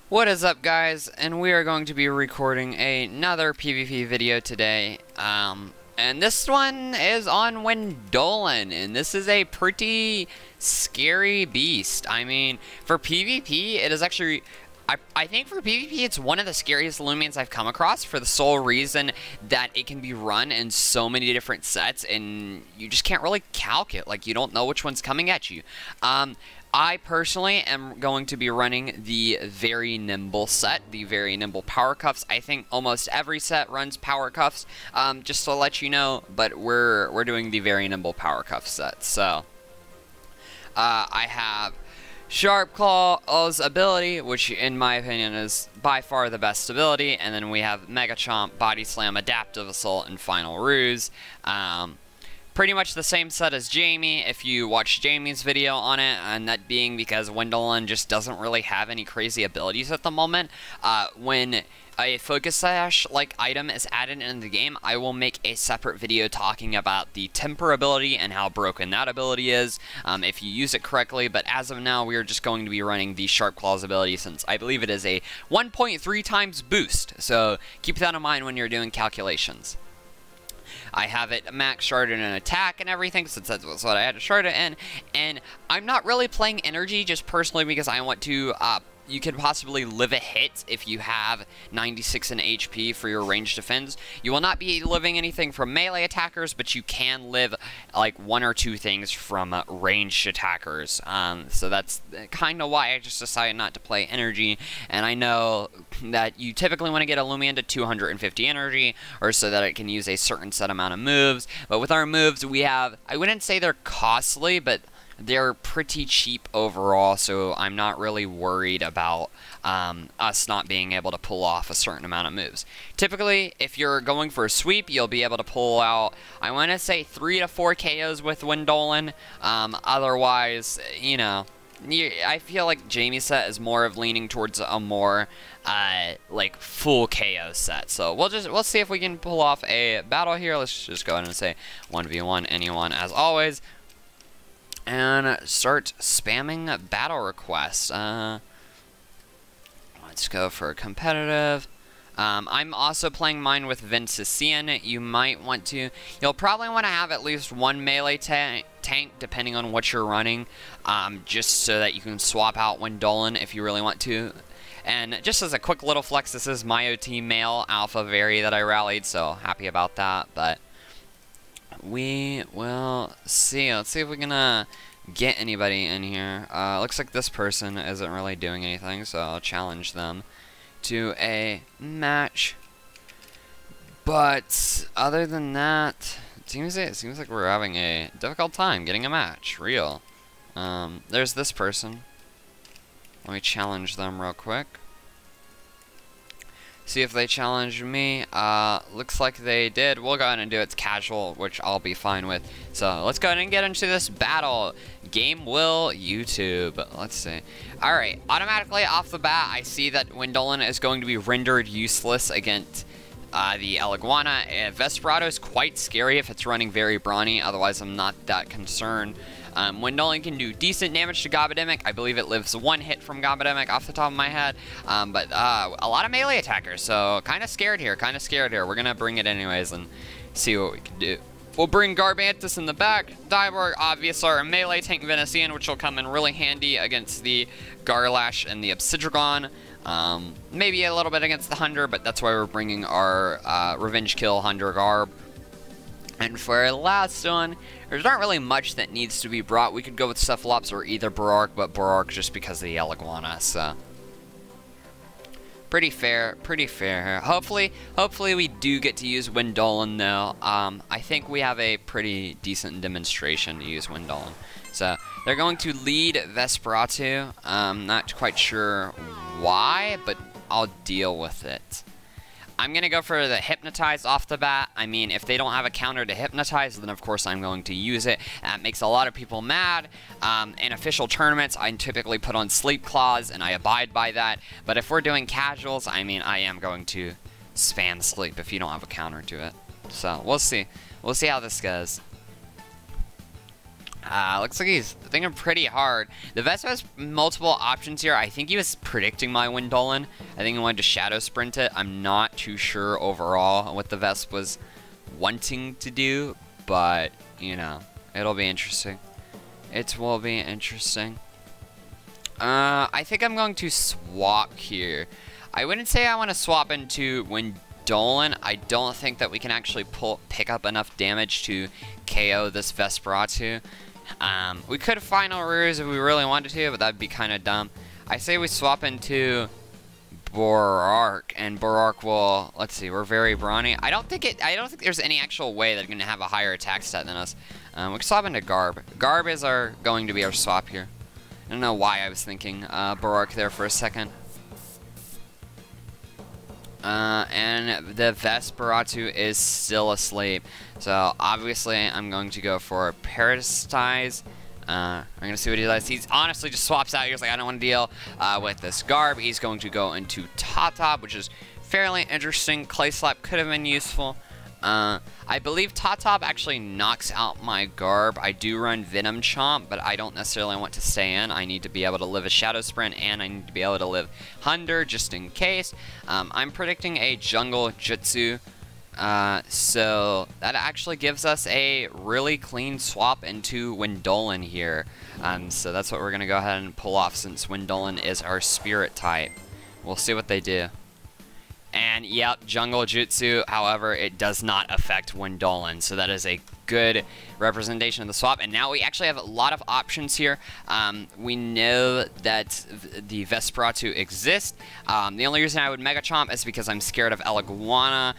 What is up, guys? And we are going to be recording another PvP video today. And this one is on Wendolen, and this is a pretty scary beast. I mean, for PvP, it is actually... I think for PvP, it's one of the scariest Loomians I've come across for the sole reason that it can be run in so many different sets, and you just can't really calc it. Like, you don't know which one's coming at you. I personally am going to be running the very nimble set, the very nimble power cuffs. I think almost every set runs power cuffs, just to let you know, but we're doing the very nimble power cuff set. So, I have Sharp Claw's ability, which in my opinion is by far the best ability, and then we have Mega Chomp, Body Slam, Adaptive Assault, and Final Ruse. Pretty much the same set as Jamie, if you watch Jamie's video on it, and that being because Wendolen just doesn't really have any crazy abilities at the moment. When a Focus Sash-like item is added into the game, I will make a separate video talking about the Temper ability and how broken that ability is, if you use it correctly, but as of now, we are just going to be running the Sharp Claws ability, since I believe it is a 1.3 times boost, so keep that in mind when you're doing calculations. I have it max sharded in attack and everything, since that's what I had to shard it in, and I'm not really playing energy just personally because I want to, you could possibly live a hit if you have 96 in HP for your ranged defense. You will not be living anything from melee attackers, but you can live like one or two things from ranged attackers. So that's kind of why I just decided not to play energy. And I know that you typically want to get a Loomian to 250 energy, or so that it can use a certain set amount of moves. But with our moves, we have, I wouldn't say they're costly, but they're pretty cheap overall, so I'm not really worried about us not being able to pull off a certain amount of moves. Typically, if you're going for a sweep, you'll be able to pull out, I want to say, 3 to 4 KOs with Wendolen. Otherwise, you know, I feel like Jamie's set is more of leaning towards a more like full KO set. So we'll see if we can pull off a battle here. Let's just go ahead and say 1v1 anyone as always, and start spamming battle requests. Let's go for competitive. I'm also playing mine with Vincician. You might want to, you'll probably want to have at least one melee tank depending on what you're running, just so that you can swap out Wendolen if you really want to. And just as a quick little flex, this is my OT male alpha Very that I rallied, so happy about that. But we will see. Let's see if we can get anybody in here. Looks like this person isn't really doing anything, so I'll challenge them to a match. But other than that, it seems like we're having a difficult time getting a match. Real. There's this person. Let me challenge them real quick. See if they challenge me. Looks like they did. We'll go ahead and do it casual, which I'll be fine with. So let's go ahead and get into this battle. Game will YouTube. Let's see. Alright, automatically off the bat, I see that Wendolen is going to be rendered useless against the Iguana. Vesperado is quite scary if it's running very brawny, otherwise I'm not that concerned. Wendolen can do decent damage to Gobademic. I believe it lives one hit from Gobademic off the top of my head. But a lot of melee attackers, so kind of scared here, We're going to bring it anyways and see what we can do. We'll bring Garbantus in the back, Diborg, Obviouser, and melee tank Venetian, which will come in really handy against the Garlash and the Obsidragon. Maybe a little bit against the Hunter, but that's why we're bringing our Revenge Kill Hunter Garb. And for our last one, there's not really much that needs to be brought. We could go with Cephalops or either Borark, but Borark just because of the Iguana, so pretty fair, here. Hopefully we do get to use Wendolen though. I think we have a pretty decent demonstration to use Wendolen. So they're going to lead Vesperatu. Not quite sure why, but I'll deal with it. I'm going to go for the Hypnotize off the bat. I mean, if they don't have a counter to Hypnotize, then of course I'm going to use it. That makes a lot of people mad. In official tournaments, I typically put on Sleep Claws, and I abide by that. But if we're doing casuals, I mean, I am going to spam Sleep if you don't have a counter to it. So, we'll see. We'll see how this goes. Looks like he's thinking pretty hard. The Vesp has multiple options here. I think he was predicting my Wendolen. I think he wanted to shadow sprint it. I'm not too sure overall what the Vesp was wanting to do, but, you know, it'll be interesting. It will be interesting. I think I'm going to swap here. I wouldn't say I want to swap into Wendolen. I don't think that we can actually pick up enough damage to KO this Vesperatu. We could Final Ruse if we really wanted to, but that'd be kind of dumb. I say we swap into Borark, and Borark will, let's see, we're very brawny. I don't think there's any actual way that they're going to have a higher attack stat than us. We can swap into Garb. Garb is going to be our swap here. I don't know why I was thinking Borark there for a second. And the Vesperatu is still asleep. So, obviously, I'm going to go for Parasitize. I'm going to see what he does. He's honestly just swaps out. He's like, I don't want to deal with this Garb. He's going to go into Top, which is fairly interesting. Clay Slap could have been useful. I believe Top actually knocks out my Garb. I do run Venom Chomp, but I don't necessarily want to stay in. I need to be able to live a Shadow Sprint, and I need to be able to live Hunder just in case. I'm predicting a Jungle Jutsu. So that actually gives us a really clean swap into Wendolen here. So that's what we're going to go ahead and pull off since Wendolen is our Spirit type. We'll see what they do. And yep, Jungle Jutsu, however, it does not affect Wendolen, so that is a good representation of the swap. And now we actually have a lot of options here. We know that the Vesperatu exist. The only reason I would Mega Chomp is because I'm scared of Eliguana.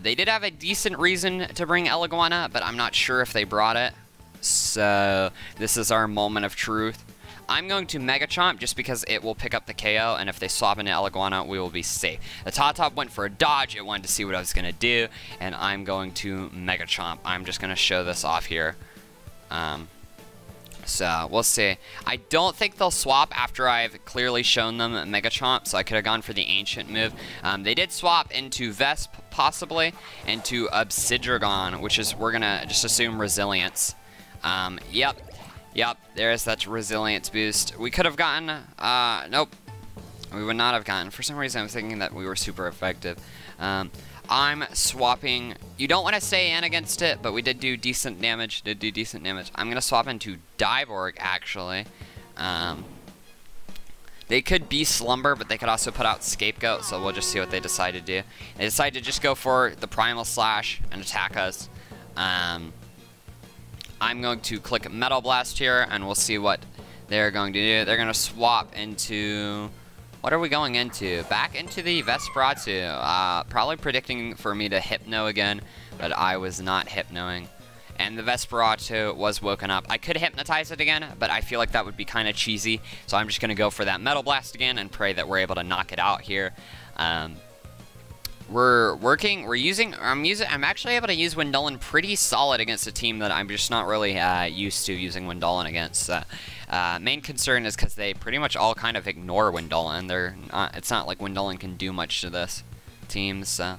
They did have a decent reason to bring Eliguana, but I'm not sure if they brought it. So this is our moment of truth. I'm going to Mega Chomp just because it will pick up the KO, and if they swap into Eliguana, we will be safe. The Top went for a dodge. It wanted to see what I was going to do, and I'm going to Mega Chomp. I'm just going to show this off here. So, we'll see. I don't think they'll swap after I've clearly shown them Mega Chomp, so I could have gone for the Ancient move. They did swap into Vesp, possibly, into Obsidragon, which is, we're going to just assume Resilience. Yep, there's that resilience boost. We could have gotten, nope. We would not have gotten. For some reason, I'm thinking that we were super effective. I'm swapping. You don't want to stay in against it, but we did do decent damage. I'm going to swap into Diborg, actually. They could be Slumber, but they could also put out Scapegoat, so we'll just see what they decide to do. They decide to just go for the Primal Slash and attack us. I'm going to click Metal Blast here, and we'll see what they're going to do. They're going to swap into... What are we going into? Back into the Vesperatu. Probably predicting for me to Hypno again, but I was not Hypnoing. And the Vesperatu was woken up. I could Hypnotize it again, but I feel like that would be kind of cheesy, so I'm just going to go for that Metal Blast again and pray that we're able to knock it out here. I'm actually able to use Wendolen pretty solid against a team that I'm just not really used to using Wendolen against. Main concern is because they pretty much all kind of ignore Wendolen. It's not like Wendolen can do much to this team, so.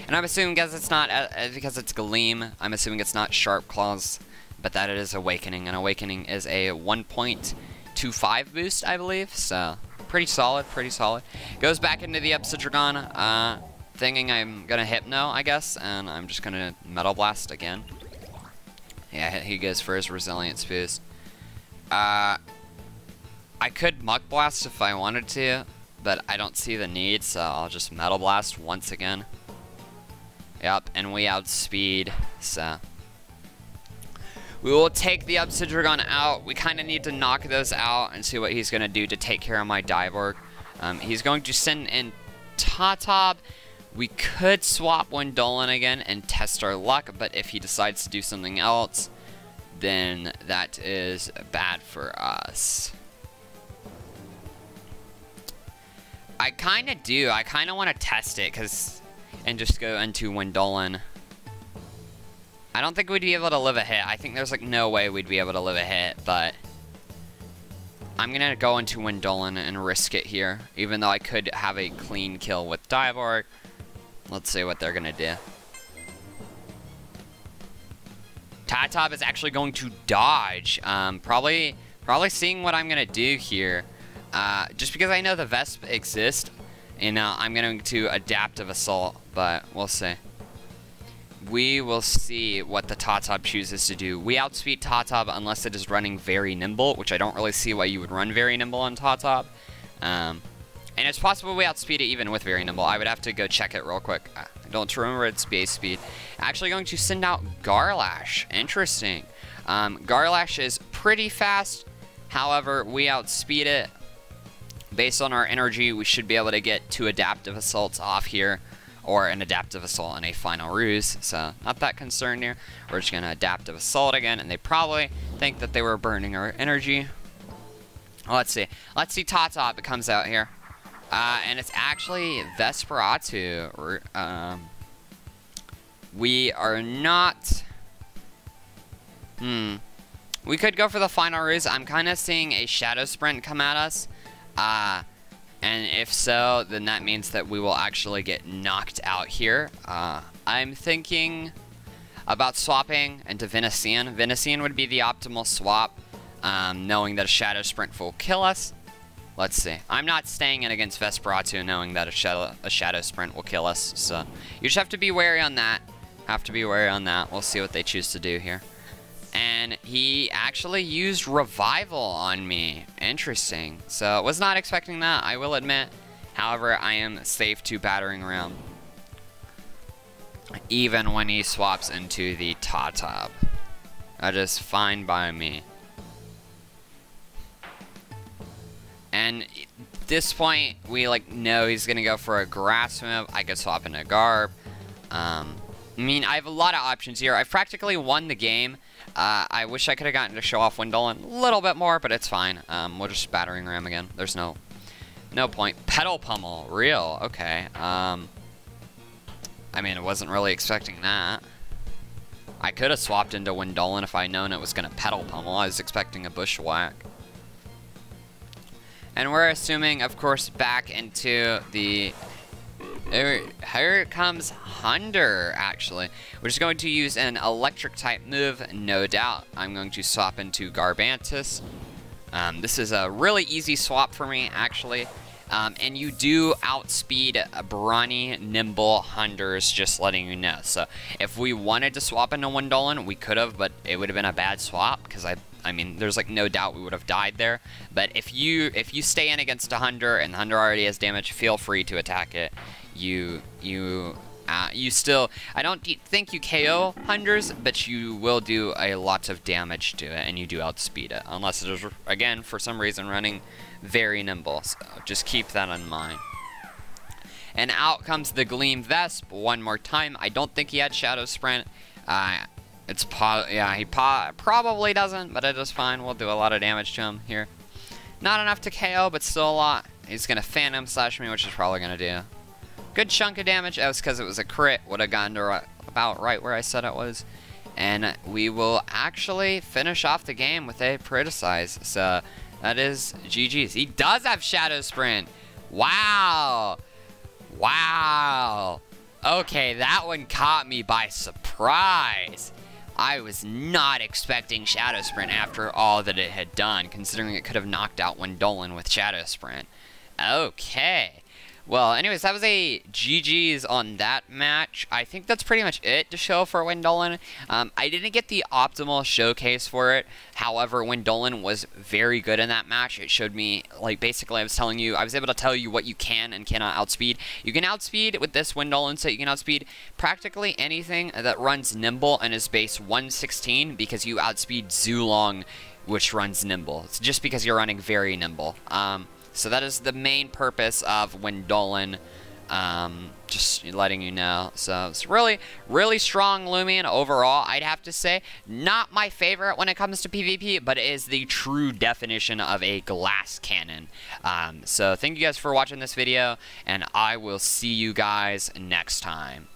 And I'm assuming because it's Gleam, I'm assuming it's not Sharp Claws, but that it is Awakening, and Awakening is a 1.25 boost, I believe, so. Pretty solid. Goes back into the Obsidragon, thinking I'm gonna Hypno, I guess, and I'm just gonna Metal Blast again. Yeah, he goes for his Resilience boost. I could Muck Blast if I wanted to, but I don't see the need, so I'll just Metal Blast once again. Yep, and we outspeed, so. We will take the Obsidragon out. We kind of need to knock those out and see what he's going to do to take care of my Diborg. He's going to send in Top. We could swap Wendolen again and test our luck, but if he decides to do something else, then that is bad for us. I kind of do. I kind of want to test it and just go into Wendolen. I don't think we'd be able to live a hit. I think there's like no way we'd be able to live a hit, but I'm going to go into Wendolen and risk it here, even though I could have a clean kill with Diborg. Let's see what they're going to do. Tatop is actually going to dodge. Probably seeing what I'm gonna do here. Just because I know the Vesp exists, and I'm going to Adaptive Assault, but we'll see. We will see what the Tatop chooses to do. We outspeed Tatop unless it is running very nimble, which I don't really see why you would run very nimble on Tatop. And it's possible we outspeed it even with very nimble. I would have to go check it real quick. I don't remember its base speed. Actually going to send out Garlash. Interesting. Garlash is pretty fast. However, we outspeed it. Based on our energy, we should be able to get 2 adaptive assaults off here, or an adaptive assault and a final ruse, so not that concerned here. We're just gonna adaptive assault again, and they probably think that they were burning our energy. Let's see Tatop comes out here, and it's actually Vesperatu. We are not, we could go for the final ruse. I'm kind of seeing a Shadow Sprint come at us. And if so, then that means that we will actually get knocked out here. I'm thinking about swapping into Venesian. Venesian would be the optimal swap, knowing that a Shadow Sprint will kill us. Let's see. I'm not staying in against Vesperatu knowing that a Shadow Sprint will kill us, so you just have to be wary on that. We'll see what they choose to do here. And he actually used Revival on me. Interesting. So, was not expecting that, I will admit. However, I am safe to Battering Ram. Even when he swaps into the Tatop. That is fine by me. And at this point, we know he's going to go for a Grass move. I could swap into Garb. I mean, I have a lot of options here. I've practically won the game. I wish I could have gotten to show off Wendolen a little bit more, but it's fine. We'll just Battering Ram again. There's no point. Pedal Pummel, real, okay. I mean, I wasn't really expecting that. I could have swapped into Wendolen if I'd known it was going to Pedal Pummel. I was expecting a Bushwhack. And we're assuming, of course, back into the... Here comes Hunder, actually. We're just going to use an electric type move, no doubt. I'm going to swap into Garbantus. This is a really easy swap for me, actually. And you do outspeed brawny, nimble Hunders, just letting you know. So if we wanted to swap into Wendolen, we could have, but it would have been a bad swap, because I mean, there's no doubt we would have died there. But if you stay in against a Hunder and the Hunder already has damage, feel free to attack it. You still, I don't think you KO Hunders, but you will do a lot of damage to it, and you do outspeed it, unless it is, again, for some reason, running very nimble. So just keep that in mind. And out comes the Gleam Vesp one more time. I don't think he had Shadow Sprint. He probably doesn't, but it is fine. We'll do a lot of damage to him here. Not enough to KO, but still a lot. He's gonna Phantom Slash me, which is probably gonna do good chunk of damage. That was because it was a crit. Would have gotten to about right where I said it was. And we will actually finish off the game with a Criticize. So that is GG's. He does have Shadow Sprint. Wow. Wow. Okay, that one caught me by surprise. I was not expecting Shadow Sprint after all that it had done, considering it could have knocked out Wendolen with Shadow Sprint. Okay. Well, anyways, that was a GG's on that match. I think that's pretty much it to show for Wendolen. I didn't get the optimal showcase for it. However, Wendolen was very good in that match. It showed me, basically I was able to tell you what you can and cannot outspeed. You can outspeed with this Wendolen set. You can outspeed practically anything that runs nimble and is base 116 because you outspeed Zulong, which runs nimble. It's just because you're running very nimble. So that is the main purpose of Wendolen, just letting you know. So it's really, really strong Loomian overall, I'd have to say. Not my favorite when it comes to PvP, but it is the true definition of a glass cannon. So thank you guys for watching this video, and I will see you guys next time.